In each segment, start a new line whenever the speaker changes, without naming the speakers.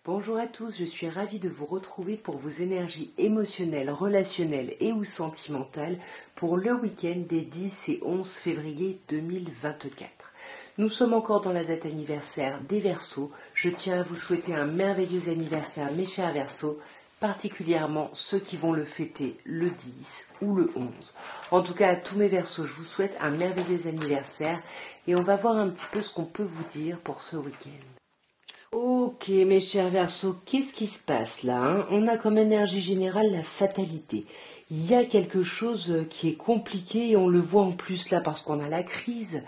Bonjour à tous, je suis ravie de vous retrouver pour vos énergies émotionnelles, relationnelles et ou sentimentales pour le week-end des 10 et 11 février 2024. Nous sommes encore dans la date anniversaire des Verseaux. Je tiens à vous souhaiter un merveilleux anniversaire mes chers Verseaux, particulièrement ceux qui vont le fêter le 10 ou le 11. En tout cas à tous mes Verseaux, je vous souhaite un merveilleux anniversaire et on va voir un petit peu ce qu'on peut vous dire pour ce week-end. Ok, mes chers Verseaux, qu'est-ce qui se passe là, hein? On a comme énergie générale la fatalité. Il y a quelque chose qui est compliqué et on le voit en plus là parce qu'on a la crise.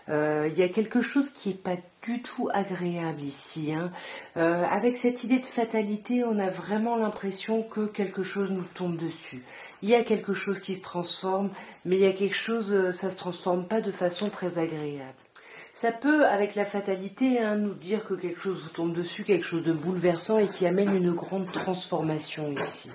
Il y a quelque chose qui n'est pas du tout agréable ici, hein. Avec cette idée de fatalité, on a vraiment l'impression que quelque chose nous tombe dessus. Il y a quelque chose qui se transforme, mais il y a quelque chose, ça ne se transforme pas de façon très agréable. Ça peut, avec la fatalité, hein, nous dire que quelque chose vous tombe dessus, quelque chose de bouleversant et qui amène une grande transformation ici.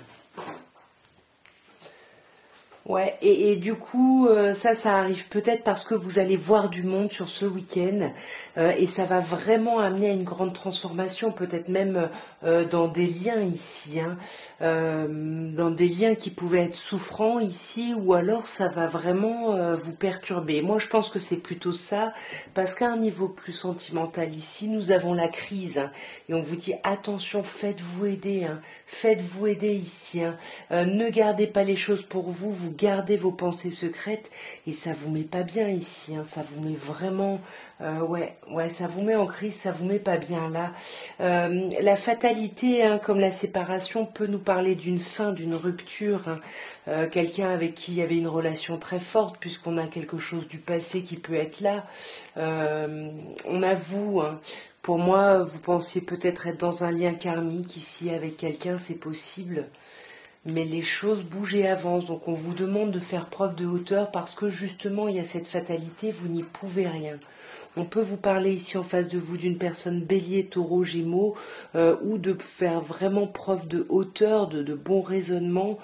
Ouais, et du coup, ça arrive peut-être parce que vous allez voir du monde sur ce week-end et ça va vraiment amener à une grande transformation, peut-être même dans des liens ici, hein, dans des liens qui pouvaient être souffrants ici, ou alors ça va vraiment vous perturber. Moi, je pense que c'est plutôt ça, parce qu'à un niveau plus sentimental ici, nous avons la crise, hein, et on vous dit attention, faites-vous aider, hein, faites-vous aider ici, hein, ne gardez pas les choses pour vous, vous gardez vos pensées secrètes et ça vous met pas bien ici, hein, ça vous met vraiment, ouais, ça vous met en crise, ça vous met pas bien là. La fatalité, hein, comme la séparation, peut nous parler d'une fin, d'une rupture, hein, quelqu'un avec qui il y avait une relation très forte, puisqu'on a quelque chose du passé qui peut être là. On avoue, hein, pour moi, vous pensiez peut-être être dans un lien karmique ici avec quelqu'un, c'est possible. Mais les choses bougent et avancent, donc on vous demande de faire preuve de hauteur parce que justement il y a cette fatalité, vous n'y pouvez rien. On peut vous parler ici en face de vous d'une personne bélier, taureau, gémeaux, ou de faire vraiment preuve de hauteur, de bon raisonnement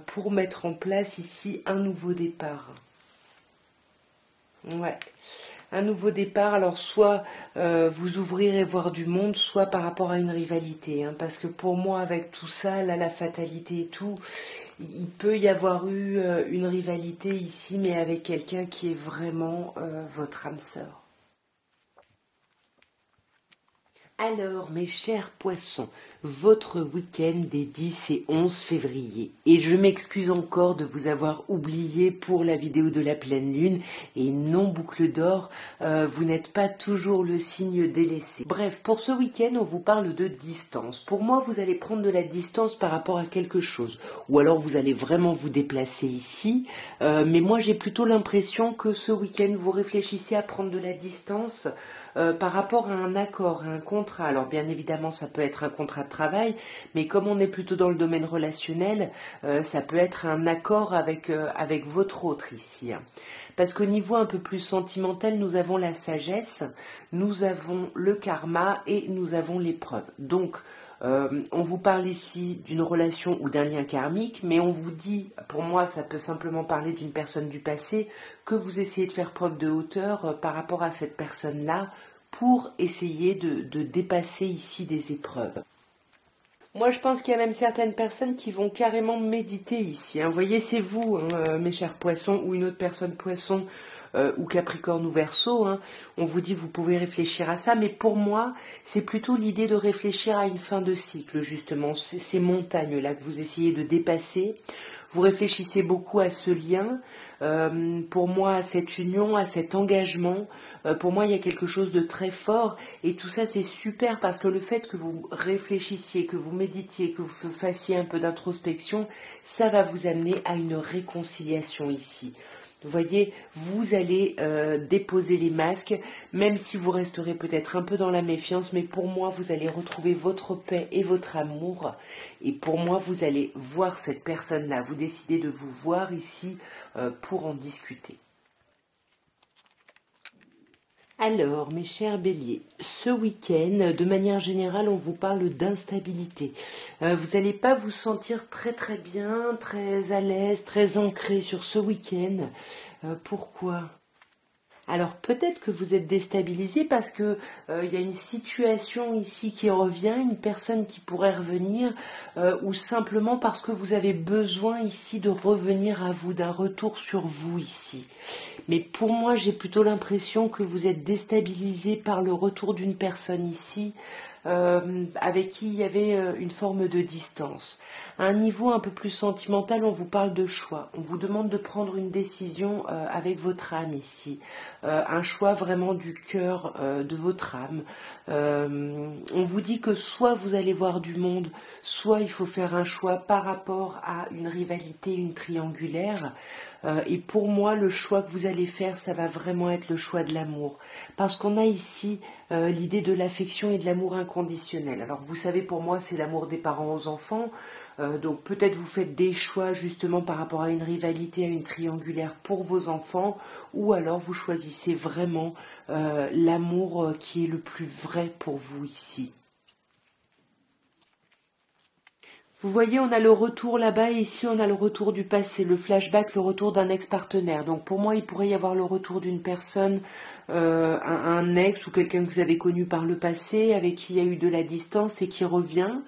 pour mettre en place ici un nouveau départ. Ouais. Un nouveau départ, alors soit vous ouvrirez voir du monde, soit par rapport à une rivalité, hein, parce que pour moi avec tout ça, là la fatalité et tout, il peut y avoir eu une rivalité ici, mais avec quelqu'un qui est vraiment votre âme sœur. Alors, mes chers poissons, votre week-end des 10 et 11 février. Et je m'excuse encore de vous avoir oublié pour la vidéo de la pleine lune. Et non, boucle d'or, vous n'êtes pas toujours le signe délaissé. Bref, pour ce week-end, on vous parle de distance. Pour moi, vous allez prendre de la distance par rapport à quelque chose. Ou alors, vous allez vraiment vous déplacer ici. Mais moi, j'ai plutôt l'impression que ce week-end, vous réfléchissez à prendre de la distance par rapport à un accord, à un contrat. Alors bien évidemment ça peut être un contrat de travail, mais comme on est plutôt dans le domaine relationnel, ça peut être un accord avec votre autre ici. Parce qu'au niveau un peu plus sentimental, nous avons la sagesse, nous avons le karma et nous avons l'épreuve. Donc on vous parle ici d'une relation ou d'un lien karmique, mais on vous dit, pour moi ça peut simplement parler d'une personne du passé, que vous essayez de faire preuve de hauteur par rapport à cette personne-là pour essayer de dépasser ici des épreuves. Moi, je pense qu'il y a même certaines personnes qui vont carrément méditer ici, hein. Vous voyez, c'est vous, hein, mes chers poissons, ou une autre personne poisson, ou Capricorne ou Verseau, hein. On vous dit que vous pouvez réfléchir à ça, mais pour moi, c'est plutôt l'idée de réfléchir à une fin de cycle, justement. Ces montagnes-là que vous essayez de dépasser. Vous réfléchissez beaucoup à ce lien, pour moi, à cette union, à cet engagement. Pour moi, il y a quelque chose de très fort. Et tout ça, c'est super parce que le fait que vous réfléchissiez, que vous méditiez, que vous fassiez un peu d'introspection, ça va vous amener à une réconciliation ici. Vous voyez, vous allez déposer les masques, même si vous resterez peut-être un peu dans la méfiance, mais pour moi, vous allez retrouver votre paix et votre amour. Et pour moi, vous allez voir cette personne-là. Vous décidez de vous voir ici pour en discuter. Alors, mes chers béliers, ce week-end, de manière générale, on vous parle d'instabilité. Vous n'allez pas vous sentir très très bien, très à l'aise, très ancré sur ce week-end. Pourquoi ? Alors peut-être que vous êtes déstabilisé parce que il y a une situation ici qui revient, une personne qui pourrait revenir, ou simplement parce que vous avez besoin ici de revenir à vous, d'un retour sur vous ici. Mais pour moi, j'ai plutôt l'impression que vous êtes déstabilisé par le retour d'une personne ici, avec qui il y avait une forme de distance. À un niveau un peu plus sentimental, on vous parle de choix. On vous demande de prendre une décision avec votre âme ici. Un choix vraiment du cœur de votre âme. On vous dit que soit vous allez voir du monde, soit il faut faire un choix par rapport à une rivalité, une triangulaire. Et pour moi, le choix que vous allez faire, ça va vraiment être le choix de l'amour. Parce qu'on a ici l'idée de l'affection et de l'amour inconditionnel. Alors vous savez, pour moi, c'est l'amour des parents aux enfants. Donc peut-être vous faites des choix justement par rapport à une rivalité, à une triangulaire pour vos enfants, ou alors vous choisissez vraiment l'amour qui est le plus vrai pour vous ici. Vous voyez, on a le retour là-bas et ici on a le retour du passé, le flashback, le retour d'un ex-partenaire. Donc pour moi, il pourrait y avoir le retour d'une personne, un ex ou quelqu'un que vous avez connu par le passé, avec qui il y a eu de la distance et qui revient.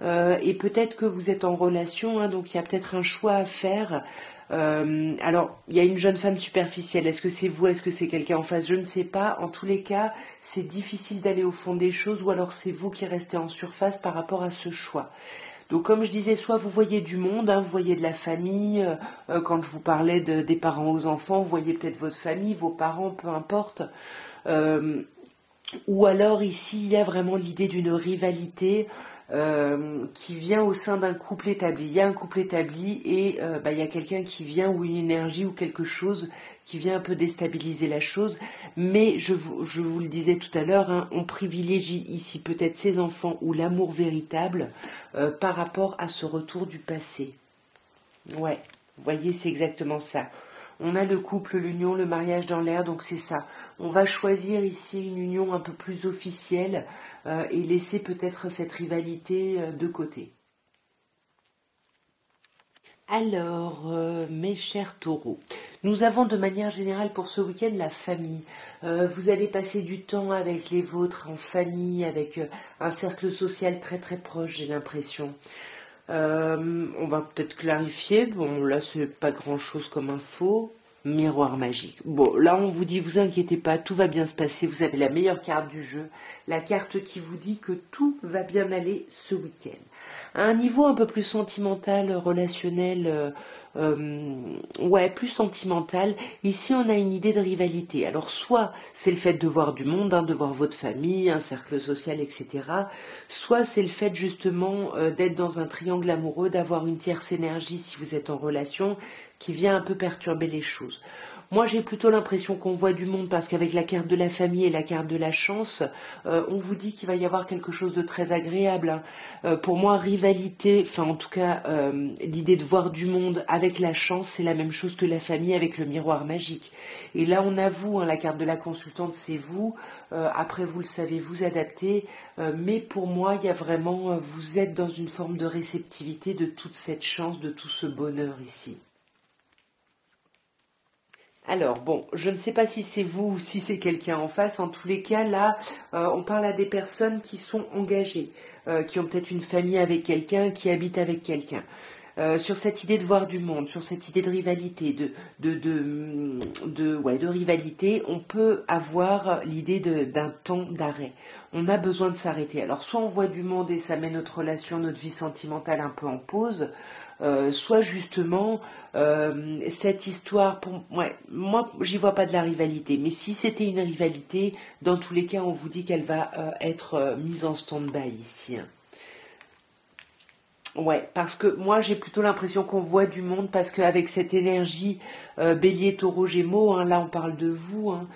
Et peut-être que vous êtes en relation, hein, donc il y a peut-être un choix à faire. Alors, il y a une jeune femme superficielle. Est-ce que c'est vous? Est-ce que c'est quelqu'un en face? Je ne sais pas. En tous les cas, c'est difficile d'aller au fond des choses ou alors c'est vous qui restez en surface par rapport à ce choix. Donc comme je disais, soit vous voyez du monde, hein, vous voyez de la famille, quand je vous parlais des parents aux enfants, vous voyez peut-être votre famille, vos parents, peu importe. Euh, ou alors ici, il y a vraiment l'idée d'une rivalité qui vient au sein d'un couple établi. Il y a un couple établi et il y a quelqu'un qui vient ou une énergie ou quelque chose qui vient un peu déstabiliser la chose. Mais je vous le disais tout à l'heure, hein, on privilégie ici peut-être ses enfants ou l'amour véritable par rapport à ce retour du passé. Ouais, vous voyez, c'est exactement ça. On a le couple, l'union, le mariage dans l'air, donc c'est ça. On va choisir ici une union un peu plus officielle et laisser peut-être cette rivalité de côté. Alors, mes chers taureaux, nous avons de manière générale pour ce week-end la famille. Vous allez passer du temps avec les vôtres en famille, avec un cercle social très très proche, j'ai l'impression. On va peut-être clarifier. Bon, là, c'est pas grand-chose comme info. Miroir magique. Bon, là, on vous dit, vous inquiétez pas, tout va bien se passer. Vous avez la meilleure carte du jeu, la carte qui vous dit que tout va bien aller ce week-end. À un niveau un peu plus sentimental, relationnel, ouais, plus sentimental, ici on a une idée de rivalité. Alors soit c'est le fait de voir du monde, hein, de voir votre famille, un cercle social, etc. Soit c'est le fait justement d'être dans un triangle amoureux, d'avoir une tierce énergie si vous êtes en relation, qui vient un peu perturber les choses. Moi, j'ai plutôt l'impression qu'on voit du monde parce qu'avec la carte de la famille et la carte de la chance, on vous dit qu'il va y avoir quelque chose de très agréable, hein. Pour moi, rivalité, enfin en tout cas, l'idée de voir du monde avec la chance, c'est la même chose que la famille avec le miroir magique. Et là, on a vous, hein, la carte de la consultante, c'est vous. Après, vous le savez, vous adaptez. Mais pour moi, il y a vraiment, vous êtes dans une forme de réceptivité de toute cette chance, de tout ce bonheur ici. Alors, bon, je ne sais pas si c'est vous ou si c'est quelqu'un en face. En tous les cas, là, on parle à des personnes qui sont engagées, qui ont peut-être une famille avec quelqu'un, qui habitent avec quelqu'un. Sur cette idée de voir du monde, sur cette idée de rivalité, ouais, de rivalité, on peut avoir l'idée d'un temps d'arrêt. On a besoin de s'arrêter. Alors, soit on voit du monde et ça met notre relation, notre vie sentimentale un peu en pause, soit justement cette histoire, ouais, moi j'y vois pas de la rivalité, mais si c'était une rivalité, dans tous les cas on vous dit qu'elle va être mise en stand-by ici, hein. Ouais, parce que moi j'ai plutôt l'impression qu'on voit du monde parce qu'avec cette énergie bélier, taureau, gémeaux, hein, là on parle de vous, hein,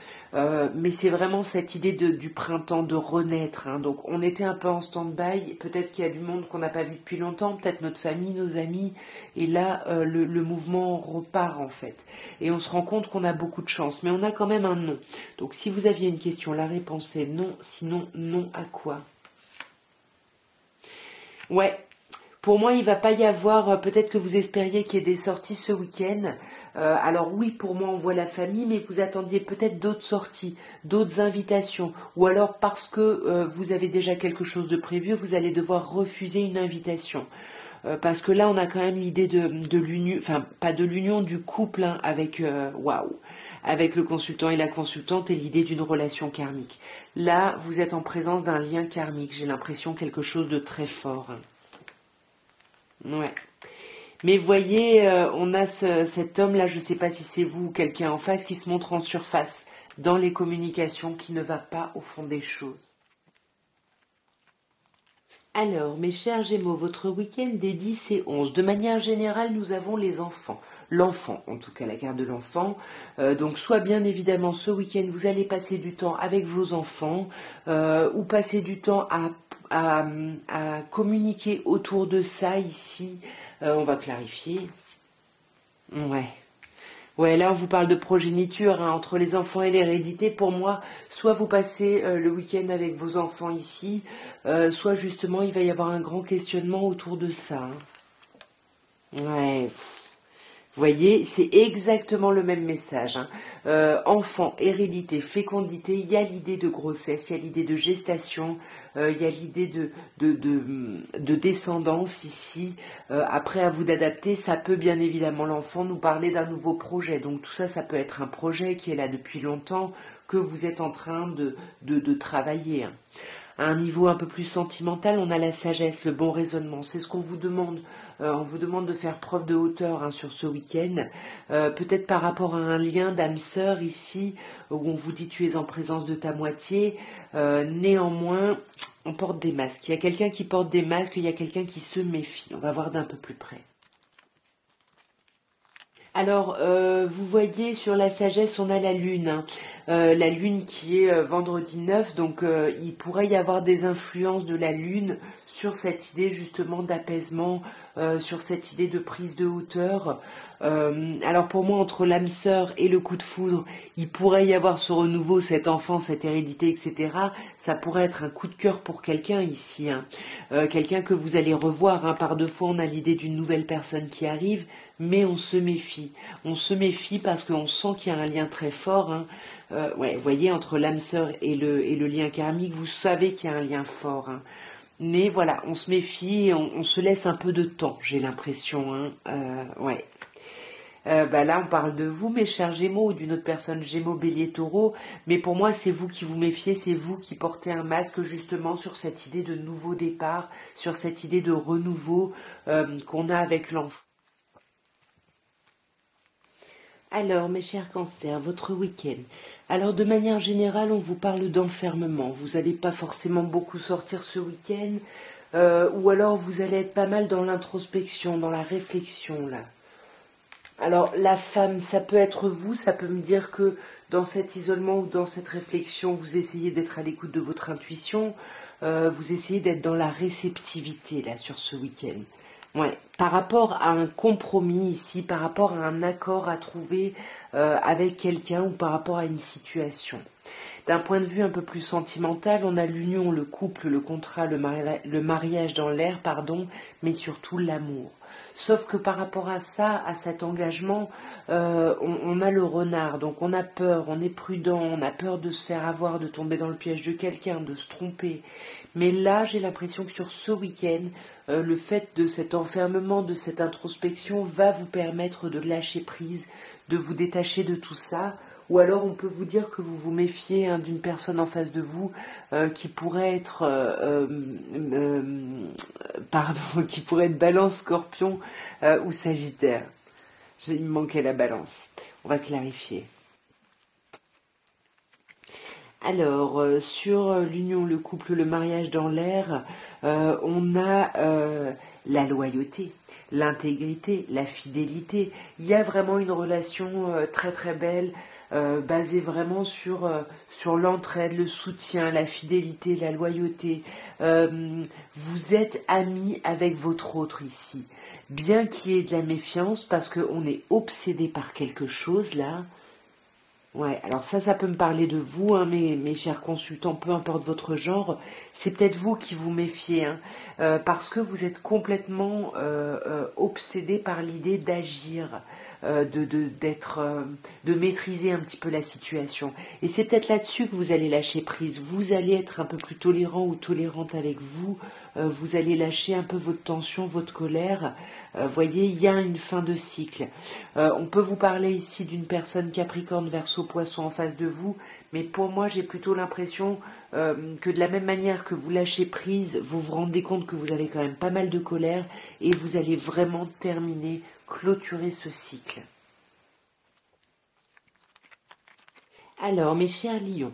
mais c'est vraiment cette idée du printemps, de renaître, hein. Donc on était un peu en stand-by, peut-être qu'il y a du monde qu'on n'a pas vu depuis longtemps, peut-être notre famille, nos amis, et là le mouvement repart en fait. Et on se rend compte qu'on a beaucoup de chance, mais on a quand même un non. Donc si vous aviez une question, la réponse est non, sinon non à quoi? Ouais. Pour moi, il va pas y avoir, peut-être que vous espériez qu'il y ait des sorties ce week-end. Alors oui, pour moi, on voit la famille, mais vous attendiez peut-être d'autres sorties, d'autres invitations. Ou alors parce que vous avez déjà quelque chose de prévu, vous allez devoir refuser une invitation. Parce que là, on a quand même l'idée de l'union, enfin pas de l'union, du couple hein, avec, waouh, avec le consultant et la consultante et l'idée d'une relation karmique. Là, vous êtes en présence d'un lien karmique. J'ai l'impression quelque chose de très fort. Hein. Ouais. Mais voyez, on a cet homme-là, je ne sais pas si c'est vous ou quelqu'un en face, qui se montre en surface dans les communications, qui ne va pas au fond des choses. Alors, mes chers Gémeaux, votre week-end des 10 et 11. De manière générale, nous avons les enfants. L'enfant, en tout cas la carte de l'enfant. Donc, soit bien évidemment ce week-end, vous allez passer du temps avec vos enfants ou passer du temps à communiquer autour de ça ici. On va clarifier. Ouais. Ouais, là on vous parle de progéniture hein, entre les enfants et l'hérédité. Pour moi, soit vous passez le week-end avec vos enfants ici, soit justement il va y avoir un grand questionnement autour de ça. Hein. Ouais. Vous voyez, c'est exactement le même message. Hein. Enfant, hérédité, fécondité, il y a l'idée de grossesse, il y a l'idée de gestation, il y a l'idée de descendance ici. Après, à vous d'adapter, ça peut bien évidemment l'enfant nous parler d'un nouveau projet. Donc tout ça, ça peut être un projet qui est là depuis longtemps, que vous êtes en train de travailler. Hein. À un niveau un peu plus sentimental, on a la sagesse, le bon raisonnement. C'est ce qu'on vous demande. On vous demande de faire preuve de hauteur hein, sur ce week-end. Peut-être par rapport à un lien d'âme sœur ici, où on vous dit tu es en présence de ta moitié. Néanmoins, on porte des masques. Il y a quelqu'un qui porte des masques, il y a quelqu'un qui se méfie. On va voir d'un peu plus près. Alors, vous voyez sur la sagesse, on a la lune. Hein. La lune qui est vendredi 9, donc il pourrait y avoir des influences de la lune sur cette idée justement d'apaisement, sur cette idée de prise de hauteur. Alors pour moi, entre l'âme sœur et le coup de foudre, il pourrait y avoir ce renouveau, cet enfant, cette hérédité, etc. Ça pourrait être un coup de cœur pour quelqu'un ici. Hein. Quelqu'un que vous allez revoir. Hein. Par deux fois, on a l'idée d'une nouvelle personne qui arrive. Mais on se méfie. On se méfie parce qu'on sent qu'il y a un lien très fort. Hein. Ouais, vous voyez, entre l'âme sœur et le lien karmique, vous savez qu'il y a un lien fort. Hein. Mais voilà, on se méfie, on se laisse un peu de temps, j'ai l'impression. Hein. Ouais. Là, on parle de vous, mes chers Gémeaux, ou d'une autre personne, Gémeaux, Bélier, Taureau. Mais pour moi, c'est vous qui vous méfiez, c'est vous qui portez un masque justement sur cette idée de nouveau départ, sur cette idée de renouveau qu'on a avec l'enfant. Alors, mes chers cancers, votre week-end. Alors, de manière générale, on vous parle d'enfermement. Vous n'allez pas forcément beaucoup sortir ce week-end, ou alors vous allez être pas mal dans l'introspection, dans la réflexion, là. Alors, la femme, ça peut être vous, ça peut me dire que dans cet isolement ou dans cette réflexion, vous essayez d'être à l'écoute de votre intuition, vous essayez d'être dans la réceptivité, là, sur ce week-end. Ouais, par rapport à un compromis ici, par rapport à un accord à trouver avec quelqu'un ou par rapport à une situation. D'un point de vue un peu plus sentimental, on a l'union, le couple, le contrat, le mariage dans l'air, pardon, mais surtout l'amour. Sauf que par rapport à ça, à cet engagement, on a le renard, donc on a peur, on est prudent, on a peur de se faire avoir, de tomber dans le piège de quelqu'un, de se tromper. Mais là, j'ai l'impression que sur ce week-end, le fait de cet enfermement, de cette introspection va vous permettre de lâcher prise, de vous détacher de tout ça. Ou alors on peut vous dire que vous vous méfiez hein, d'une personne en face de vous qui pourrait être qui pourrait être Balance, Scorpion ou Sagittaire. Il me manquait la Balance. On va clarifier. Alors, sur l'union, le couple, le mariage dans l'air, on a la loyauté, l'intégrité, la fidélité. Il y a vraiment une relation très très belle, basée vraiment sur l'entraide, le soutien, la fidélité, la loyauté. Vous êtes amis avec votre autre ici. Bien qu'il y ait de la méfiance, parce qu'on est obsédé par quelque chose là, Ouais, alors ça peut me parler de vous, hein, mes chers consultants, peu importe votre genre, c'est peut-être vous qui vous méfiez, hein, parce que vous êtes complètement obsédé par l'idée d'agir, de maîtriser un petit peu la situation. Et c'est peut-être là-dessus que vous allez lâcher prise. Vous allez être un peu plus tolérant ou tolérante avec vous. Vous allez lâcher un peu votre tension, votre colère. Voyez, il y a une fin de cycle. On peut vous parler ici d'une personne Capricorne, Verseau, Poisson en face de vous, mais pour moi, j'ai plutôt l'impression que de la même manière que vous lâchez prise, vous vous rendez compte que vous avez quand même pas mal de colère et vous allez vraiment terminer, clôturer ce cycle. Alors, mes chers lions,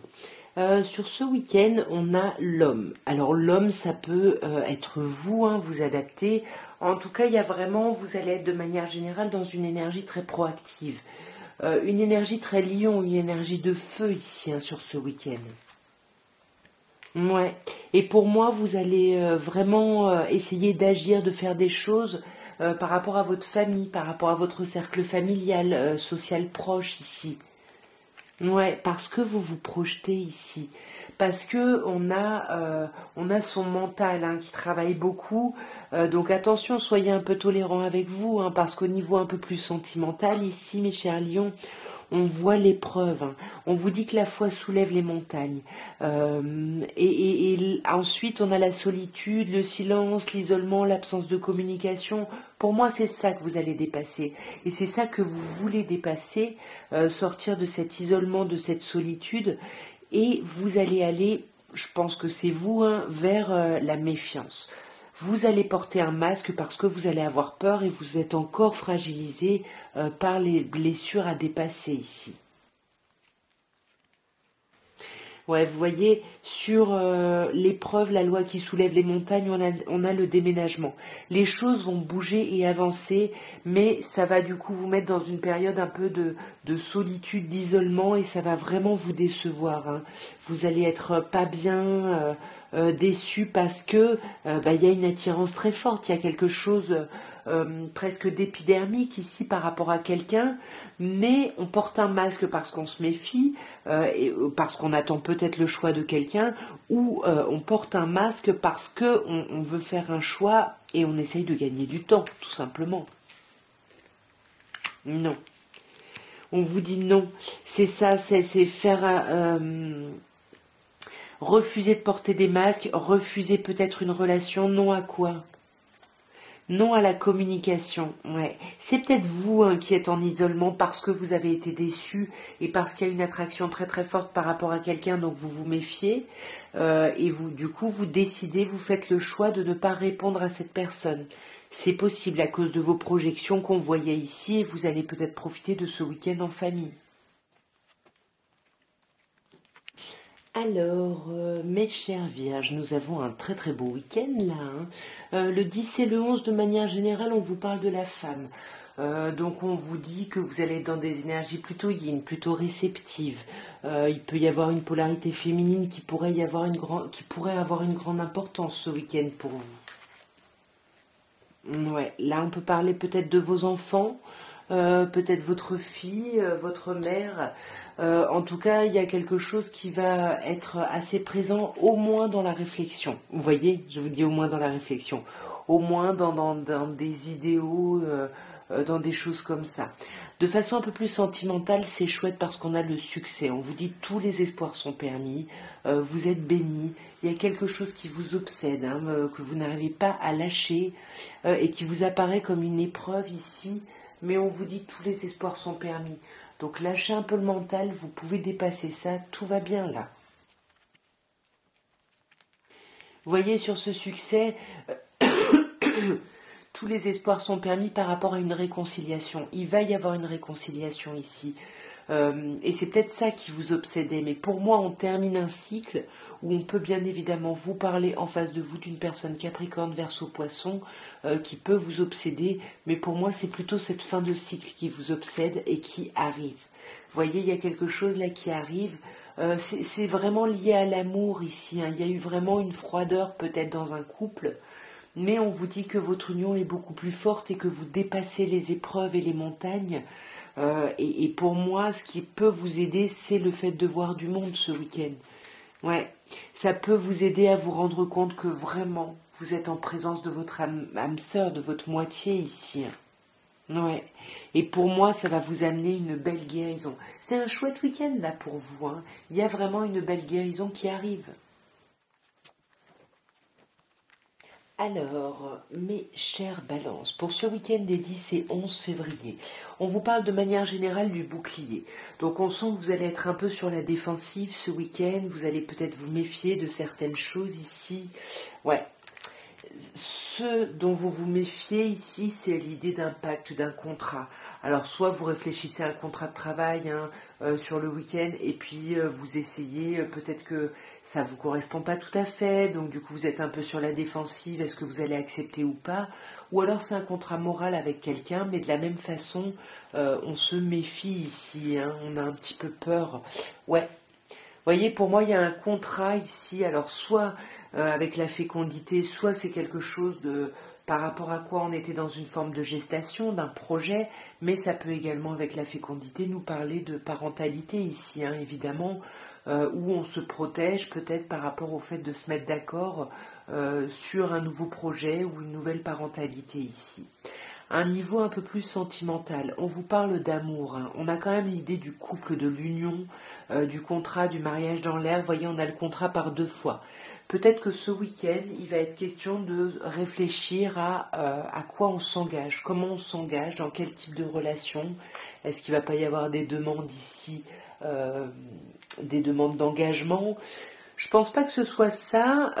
sur ce week-end, on a l'homme. Alors, l'homme, ça peut être vous, hein, vous adapter. En tout cas, il y a vraiment, vous allez être de manière générale dans une énergie très proactive. Une énergie très lion, une énergie de feu ici, hein, sur ce week-end. Ouais. Et pour moi, vous allez vraiment essayer d'agir, de faire des choses par rapport à votre famille, par rapport à votre cercle familial, social proche ici. Ouais, parce que vous vous projetez ici, parce que on a son mental, hein, qui travaille beaucoup. Donc attention, soyez un peu tolérants avec vous, hein, parce qu'au niveau un peu plus sentimental ici, mes chers lions, on voit l'épreuve, hein. On vous dit que la foi soulève les montagnes. Ensuite, on a la solitude, le silence, l'isolement, l'absence de communication. Pour moi, c'est ça que vous allez dépasser. Et c'est ça que vous voulez dépasser, sortir de cet isolement, de cette solitude. Et vous allez aller, je pense que c'est vous, hein, vers la méfiance. Vous allez porter un masque parce que vous allez avoir peur et vous êtes encore fragilisé par les blessures à dépasser ici. Ouais, vous voyez, sur l'épreuve, la loi qui soulève les montagnes, on a le déménagement. Les choses vont bouger et avancer, mais ça va du coup vous mettre dans une période un peu de solitude, d'isolement, et ça va vraiment vous décevoir, hein. Vous allez être pas bien, déçu parce que il y a une attirance très forte, il y a quelque chose presque d'épidermique ici par rapport à quelqu'un, mais on porte un masque parce qu'on se méfie, parce qu'on attend peut-être le choix de quelqu'un, ou on porte un masque parce que on veut faire un choix et on essaye de gagner du temps, tout simplement. Non. On vous dit non. C'est ça, c'est faire refuser de porter des masques, refuser peut-être une relation, non à quoi? Non à la communication, ouais. C'est peut-être vous, hein, qui êtes en isolement parce que vous avez été déçu et parce qu'il y a une attraction très très forte par rapport à quelqu'un, donc vous vous méfiez. Et vous, du coup, vous décidez, vous faites le choix de ne pas répondre à cette personne. C'est possible à cause de vos projections qu'on voyait ici et vous allez peut-être profiter de ce week-end en famille. Alors, mes chères vierges, nous avons un très très beau week-end là, hein. Le 10 et le 11, de manière générale, on vous parle de la femme. Donc on vous dit que vous allez être dans des énergies plutôt yin, plutôt réceptives. Il peut y avoir une polarité féminine qui pourrait avoir une grande importance ce week-end pour vous. Ouais, là on peut parler peut-être de vos enfants, peut-être votre fille, votre mère. En tout cas, il y a quelque chose qui va être assez présent, au moins dans la réflexion. Vous voyez, je vous dis au moins dans la réflexion, au moins dans des idéaux, dans des choses comme ça. De façon un peu plus sentimentale, c'est chouette parce qu'on a le succès. On vous dit tous les espoirs sont permis, vous êtes bénis. Il y a quelque chose qui vous obsède, hein, que vous n'arrivez pas à lâcher et qui vous apparaît comme une épreuve ici. Mais on vous dit tous les espoirs sont permis. Donc lâchez un peu le mental, vous pouvez dépasser ça, tout va bien là. Vous voyez, sur ce succès, tous les espoirs sont permis par rapport à une réconciliation. Il va y avoir une réconciliation ici. Et c'est peut-être ça qui vous obsédait. Mais pour moi, on termine un cycle où on peut bien évidemment vous parler en face de vous d'une personne Capricorne, Verseau, Poisson, qui peut vous obséder. Mais pour moi, c'est plutôt cette fin de cycle qui vous obsède et qui arrive. Vous voyez, il y a quelque chose là qui arrive. C'est vraiment lié à l'amour ici, hein. Il y a eu vraiment une froideur peut-être dans un couple. Mais on vous dit que votre union est beaucoup plus forte et que vous dépassez les épreuves et les montagnes. Et pour moi, ce qui peut vous aider, c'est le fait de voir du monde ce week-end. Ouais, ça peut vous aider à vous rendre compte que vraiment, vous êtes en présence de votre âme sœur, de votre moitié ici. Ouais. Et pour moi, ça va vous amener une belle guérison. C'est un chouette week-end là pour vous, hein. Il y a vraiment une belle guérison qui arrive. Alors, mes chères balances, pour ce week-end des 10 et 11 février, on vous parle de manière générale du bouclier. Donc on sent que vous allez être un peu sur la défensive ce week-end, vous allez peut-être vous méfier de certaines choses ici. Ouais, ce dont vous vous méfiez ici, c'est l'idée d'un pacte, d'un contrat. Alors, soit vous réfléchissez à un contrat de travail hein, sur le week-end, et puis vous essayez, peut-être que ça ne vous correspond pas tout à fait, donc du coup vous êtes un peu sur la défensive, est-ce que vous allez accepter ou pas? Ou alors c'est un contrat moral avec quelqu'un, mais de la même façon, on se méfie ici, hein, on a un petit peu peur. Ouais, voyez, pour moi, il y a un contrat ici. Alors, soit avec la fécondité, soit c'est quelque chose de par rapport à quoi on était dans une forme de gestation, d'un projet, mais ça peut également, avec la fécondité, nous parler de parentalité ici, hein, évidemment, où on se protège peut-être par rapport au fait de se mettre d'accord sur un nouveau projet ou une nouvelle parentalité ici. Un niveau un peu plus sentimental. On vous parle d'amour. Hein. On a quand même l'idée du couple, de l'union, du contrat, du mariage dans l'air. Vous voyez, on a le contrat par deux fois. Peut-être que ce week-end, il va être question de réfléchir à quoi on s'engage, comment on s'engage, dans quel type de relation. Est-ce qu'il ne va pas y avoir des demandes ici, des demandes d'engagement? Je pense pas que ce soit ça.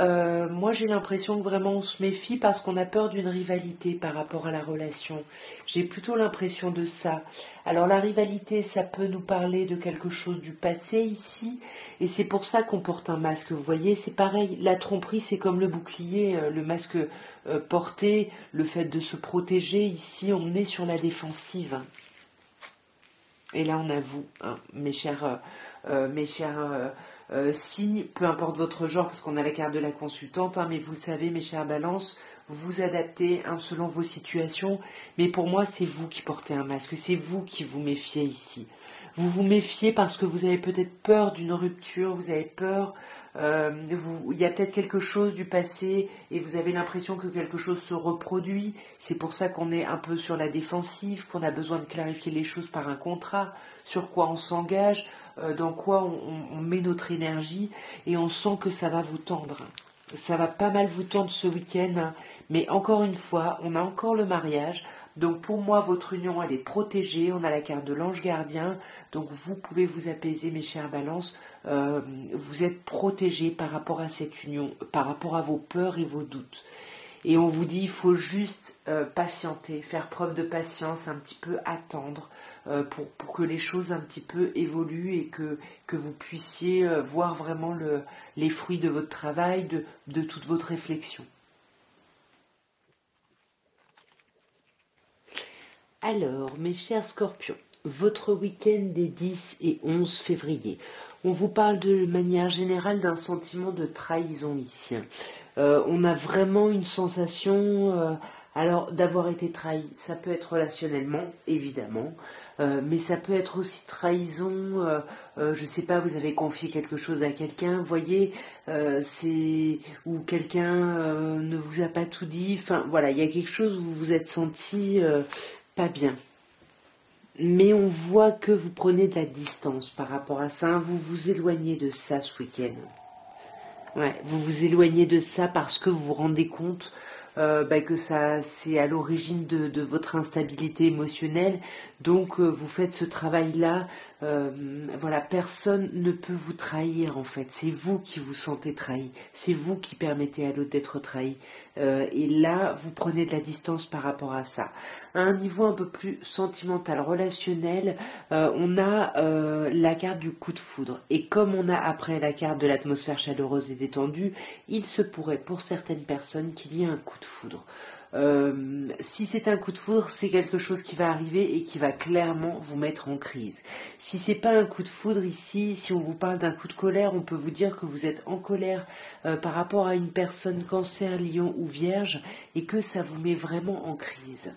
Moi, j'ai l'impression que vraiment on se méfie parce qu'on a peur d'une rivalité par rapport à la relation. J'ai plutôt l'impression de ça. Alors la rivalité, ça peut nous parler de quelque chose du passé ici, et c'est pour ça qu'on porte un masque. Vous voyez, c'est pareil. La tromperie, c'est comme le bouclier, le masque porté, le fait de se protéger. Ici, on est sur la défensive. Et là, on avoue, hein, mes chers signes, peu importe votre genre, parce qu'on a la carte de la consultante, hein, mais vous le savez, mes chères balances, vous adaptez hein, selon vos situations. Mais pour moi, c'est vous qui portez un masque, c'est vous qui vous méfiez ici. Vous vous méfiez parce que vous avez peut-être peur d'une rupture, vous avez peur, il y a peut-être quelque chose du passé et vous avez l'impression que quelque chose se reproduit. C'est pour ça qu'on est un peu sur la défensive, qu'on a besoin de clarifier les choses par un contrat, sur quoi on s'engage, dans quoi on met notre énergie et on sent que ça va vous tendre. Ça va pas mal vous tendre ce week-end, hein, mais encore une fois, on a encore le mariage. Donc pour moi, votre union, elle est protégée. On a la carte de l'ange gardien. Donc vous pouvez vous apaiser, mes chères balances. Vous êtes protégés par rapport à cette union, par rapport à vos peurs et vos doutes. Et on vous dit, il faut juste patienter, faire preuve de patience, un petit peu attendre pour que les choses un petit peu évoluent et que vous puissiez voir vraiment les fruits de votre travail, de toute votre réflexion. Alors, mes chers scorpions, votre week-end des 10 et 11 février, on vous parle de manière générale d'un sentiment de trahison ici. On a vraiment une sensation alors d'avoir été trahi. Ça peut être relationnellement, évidemment, mais ça peut être aussi trahison. Je ne sais pas, vous avez confié quelque chose à quelqu'un, vous voyez, c'est ou quelqu'un ne vous a pas tout dit. Enfin, voilà, il y a quelque chose où vous vous êtes senti pas bien. Mais on voit que vous prenez de la distance par rapport à ça. Vous vous éloignez de ça ce week-end. Ouais, vous vous éloignez de ça parce que vous vous rendez compte que ça c'est à l'origine de votre instabilité émotionnelle. Donc vous faites ce travail-là. Voilà, personne ne peut vous trahir en fait. C'est vous qui vous sentez trahi. C'est vous qui permettez à l'autre d'être trahi. Et là, vous prenez de la distance par rapport à ça. À un niveau un peu plus sentimental, relationnel, on a la carte du coup de foudre. Et comme on a après la carte de l'atmosphère chaleureuse et détendue, il se pourrait pour certaines personnes qu'il y ait un coup de foudre. Si c'est un coup de foudre, c'est quelque chose qui va arriver et qui va clairement vous mettre en crise. Si c'est pas un coup de foudre ici, si on vous parle d'un coup de colère, on peut vous dire que vous êtes en colère par rapport à une personne cancer, lion ou vierge et que ça vous met vraiment en crise.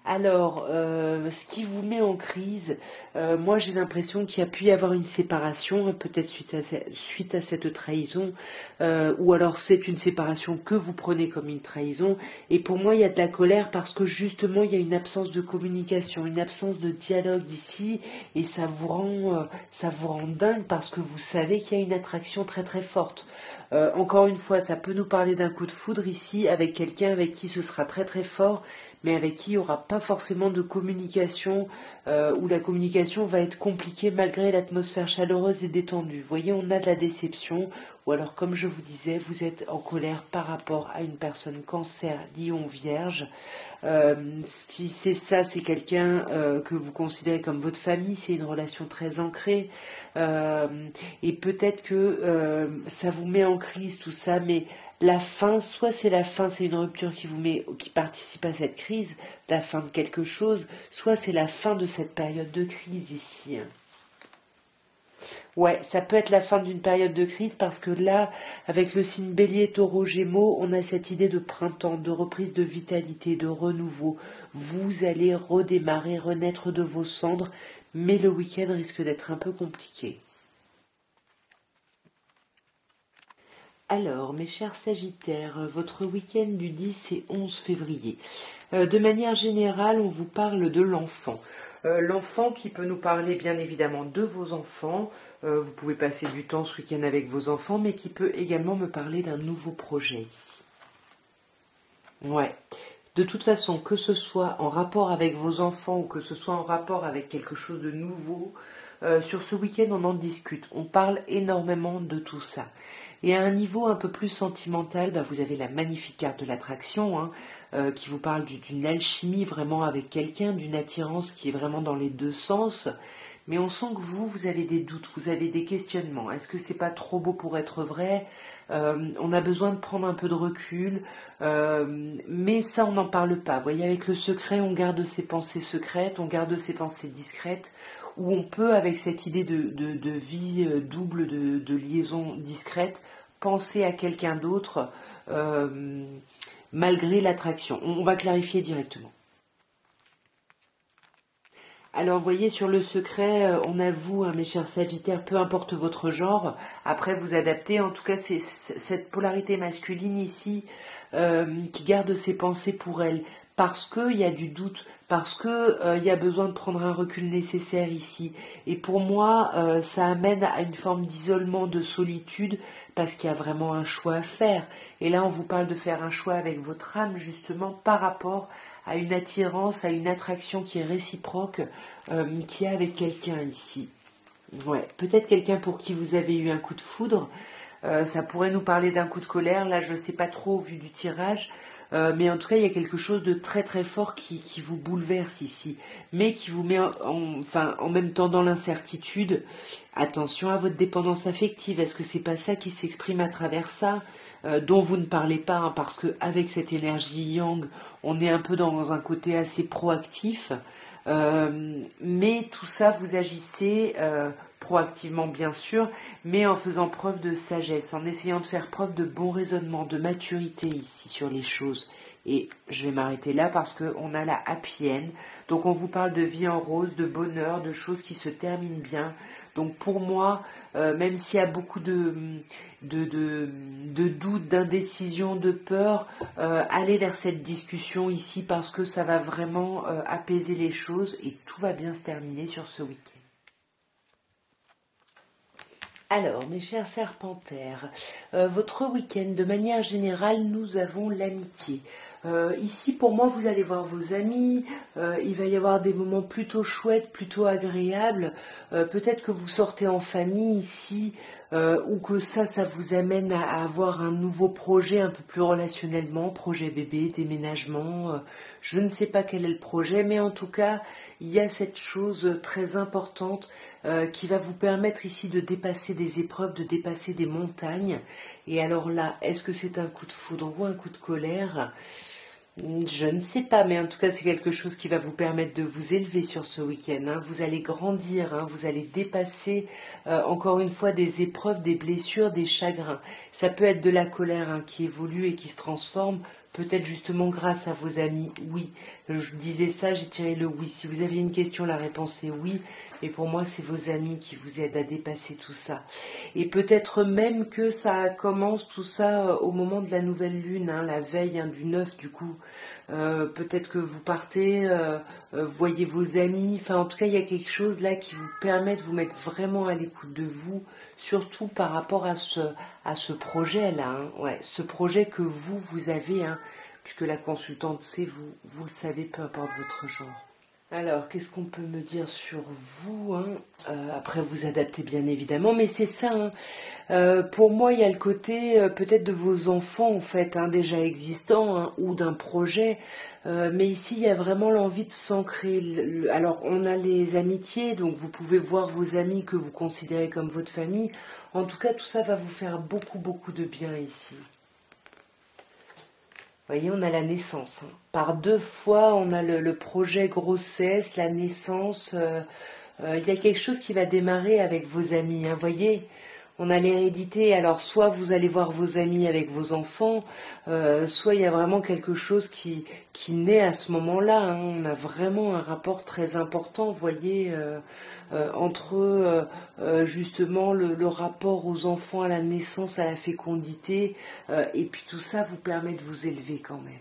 Alors, ce qui vous met en crise, moi j'ai l'impression qu'il y a pu y avoir une séparation, hein, peut-être suite à cette trahison, ou alors c'est une séparation que vous prenez comme une trahison. Et pour moi, il y a de la colère parce que justement, il y a une absence de communication, une absence de dialogue ici, et ça vous rend dingue parce que vous savez qu'il y a une attraction très très forte. Encore une fois, ça peut nous parler d'un coup de foudre ici avec quelqu'un avec qui ce sera très très fort, mais avec qui il n'y aura pas forcément de communication, où la communication va être compliquée malgré l'atmosphère chaleureuse et détendue. Vous voyez, on a de la déception, ou alors comme je vous disais, vous êtes en colère par rapport à une personne cancer, lion, vierge. Si c'est ça, c'est quelqu'un que vous considérez comme votre famille, c'est une relation très ancrée, euh, et peut-être que ça vous met en crise tout ça, mais la fin, soit c'est la fin, c'est une rupture qui vous met, qui participe à cette crise, la fin de quelque chose, soit c'est la fin de cette période de crise ici. Ouais, ça peut être la fin d'une période de crise parce que là, avec le signe Bélier, Taureau, Gémeaux, on a cette idée de printemps, de reprise de vitalité, de renouveau. Vous allez redémarrer, renaître de vos cendres, mais le week-end risque d'être un peu compliqué. Alors, mes chers Sagittaires, votre week-end du 10 et 11 février. De manière générale, on vous parle de l'enfant. L'enfant qui peut nous parler bien évidemment de vos enfants. Vous pouvez passer du temps ce week-end avec vos enfants, mais qui peut également me parler d'un nouveau projet ici. Ouais. De toute façon, que ce soit en rapport avec vos enfants ou que ce soit en rapport avec quelque chose de nouveau, sur ce week-end, on en discute. On parle énormément de tout ça. Et à un niveau un peu plus sentimental, bah, vous avez la magnifique carte de l'attraction, hein, qui vous parle d'une alchimie vraiment avec quelqu'un, d'une attirance qui est vraiment dans les deux sens. Mais on sent que vous avez des doutes, vous avez des questionnements. Est-ce que c'est pas trop beau pour être vrai? On a besoin de prendre un peu de recul, mais ça on n'en parle pas. Vous voyez, avec le secret, on garde ses pensées secrètes, on garde ses pensées discrètes, où on peut, avec cette idée de vie double, de liaison discrète, penser à quelqu'un d'autre malgré l'attraction. On va clarifier directement. Alors, vous voyez, sur le secret, on avoue, hein, mes chers Sagittaires, peu importe votre genre, après vous adaptez. En tout cas, c'est cette polarité masculine ici qui garde ses pensées pour elle, parce qu'il y a du doute, parce qu'il y a besoin de prendre un recul nécessaire ici. Et pour moi, ça amène à une forme d'isolement, de solitude, parce qu'il y a vraiment un choix à faire. Et là, on vous parle de faire un choix avec votre âme, justement, par rapport à une attirance, à une attraction qui est réciproque, qu'il y a avec quelqu'un ici. Ouais, peut-être quelqu'un pour qui vous avez eu un coup de foudre. Ça pourrait nous parler d'un coup de colère. Là, je ne sais pas trop au vu du tirage. Mais en tout cas, il y a quelque chose de très très fort qui vous bouleverse ici, mais qui vous met en même temps dans l'incertitude. Attention à votre dépendance affective. Est-ce que c'est pas ça qui s'exprime à travers ça, dont vous ne parlez pas, hein, parce que avec cette énergie yang, on est un peu dans un côté assez proactif. Mais tout ça, vous agissez proactivement bien sûr, mais en faisant preuve de sagesse, en essayant de faire preuve de bon raisonnement, de maturité ici sur les choses. Et je vais m'arrêter là parce qu'on a la happy end. Donc on vous parle de vie en rose, de bonheur, de choses qui se terminent bien. Donc pour moi, même s'il y a beaucoup de doutes, d'indécision, de peur, allez vers cette discussion ici parce que ça va vraiment apaiser les choses et tout va bien se terminer sur ce week-end. Alors, mes chers serpentaires, votre week-end, de manière générale, nous avons l'amitié. Ici, pour moi, vous allez voir vos amis, il va y avoir des moments plutôt chouettes, plutôt agréables. Peut-être que vous sortez en famille ici, ou que ça vous amène à avoir un nouveau projet un peu plus relationnellement, projet bébé, déménagement. Je ne sais pas quel est le projet, mais en tout cas, il y a cette chose très importante qui va vous permettre ici de dépasser des épreuves, de dépasser des montagnes. Et alors là, est-ce que c'est un coup de foudre ou un coup de colère? Je ne sais pas, mais en tout cas, c'est quelque chose qui va vous permettre de vous élever sur ce week-end, hein. Vous allez grandir, hein. Vous allez dépasser, encore une fois, des épreuves, des blessures, des chagrins. Ça peut être de la colère, hein, qui évolue et qui se transforme. peut-être justement grâce à vos amis, oui. Je disais ça, j'ai tiré le oui. Si vous aviez une question, la réponse est oui. Et pour moi, c'est vos amis qui vous aident à dépasser tout ça. Et peut-être même que ça commence tout ça au moment de la nouvelle lune, hein, la veille du 9 du coup. Peut-être que vous partez, voyez vos amis. Enfin, en tout cas, il y a quelque chose là qui vous permet de vous mettre vraiment à l'écoute de vous, surtout par rapport à ce projet-là. Hein, ouais, ce projet que vous avez, hein, puisque la consultante, c'est vous. Vous le savez, peu importe votre genre. Alors, qu'est-ce qu'on peut me dire sur vous, hein? Après, vous adaptez bien évidemment, mais c'est ça. Hein. Pour moi, il y a le côté peut-être de vos enfants, en fait, hein, déjà existants, hein, ou d'un projet. Mais ici, il y a vraiment l'envie de s'ancrer. Alors, on a les amitiés, donc vous pouvez voir vos amis que vous considérez comme votre famille. En tout cas, tout ça va vous faire beaucoup, beaucoup de bien ici. Vous voyez, on a la naissance. Hein. Par 2 fois, on a le projet grossesse, la naissance. Il y a quelque chose qui va démarrer avec vos amis. Hein. Vous voyez, on a l'hérédité. Alors, soit vous allez voir vos amis avec vos enfants, soit il y a vraiment quelque chose qui naît à ce moment-là. Hein. On a vraiment un rapport très important, vous voyez, entre justement le rapport aux enfants, à la naissance, à la fécondité, et puis tout ça vous permet de vous élever quand même.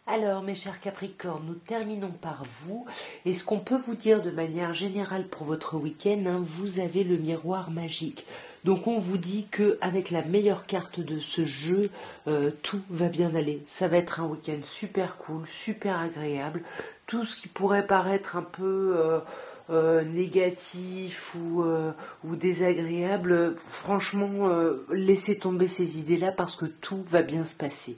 Alors, mes chers Capricornes, nous terminons par vous. Et ce qu'on peut vous dire de manière générale pour votre week-end, hein, vous avez le miroir magique. Donc, on vous dit qu'avec la meilleure carte de ce jeu, tout va bien aller. Ça va être un week-end super cool, super agréable. Tout ce qui pourrait paraître un peu négatif ou désagréable, franchement, laissez tomber ces idées-là parce que tout va bien se passer.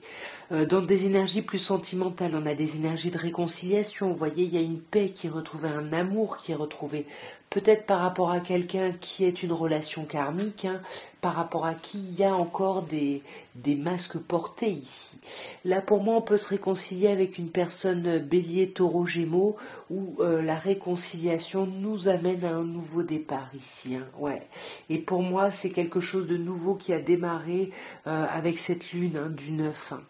Dans des énergies plus sentimentales, on a des énergies de réconciliation. Vous voyez, il y a une paix qui est retrouvée, un amour qui est retrouvé. Peut-être par rapport à quelqu'un qui est une relation karmique, hein, par rapport à qui il y a encore des masques portés ici. Là, pour moi, on peut se réconcilier avec une personne bélier, taureau, gémeaux, où la réconciliation nous amène à un nouveau départ ici. Hein, ouais. Et pour moi, c'est quelque chose de nouveau qui a démarré avec cette lune du 9. Hein.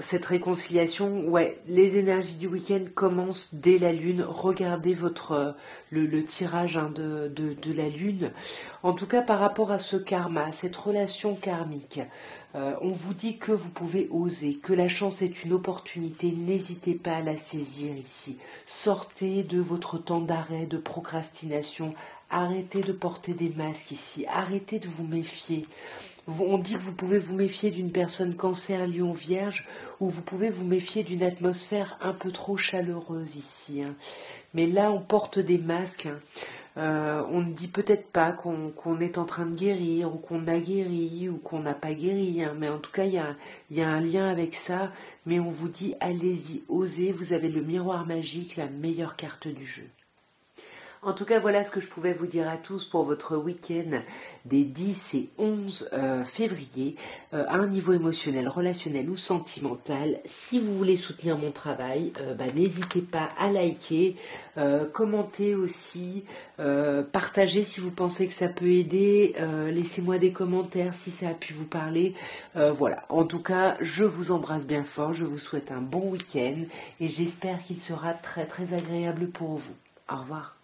Cette réconciliation, ouais, les énergies du week-end commencent dès la lune. Regardez le tirage hein, de la lune. En tout cas, par rapport à ce karma, cette relation karmique, on vous dit que vous pouvez oser, que la chance est une opportunité. N'hésitez pas à la saisir ici. Sortez de votre temps d'arrêt, de procrastination. Arrêtez de porter des masques ici. Arrêtez de vous méfier. On dit que vous pouvez vous méfier d'une personne cancer, lion, vierge, ou vous pouvez vous méfier d'une atmosphère un peu trop chaleureuse ici. Hein. Mais là, on porte des masques. Hein. On ne dit peut-être pas qu'on est en train de guérir, ou qu'on a guéri, ou qu'on n'a pas guéri. Hein. Mais en tout cas, il y a un lien avec ça. Mais on vous dit, allez-y, osez, vous avez le miroir magique, la meilleure carte du jeu. En tout cas, voilà ce que je pouvais vous dire à tous pour votre week-end des 10 et 11 février, à un niveau émotionnel, relationnel ou sentimental. Si vous voulez soutenir mon travail, n'hésitez pas à liker, commenter aussi, partager si vous pensez que ça peut aider, laissez-moi des commentaires si ça a pu vous parler. Voilà, en tout cas, je vous embrasse bien fort, je vous souhaite un bon week-end et j'espère qu'il sera très très agréable pour vous. Au revoir.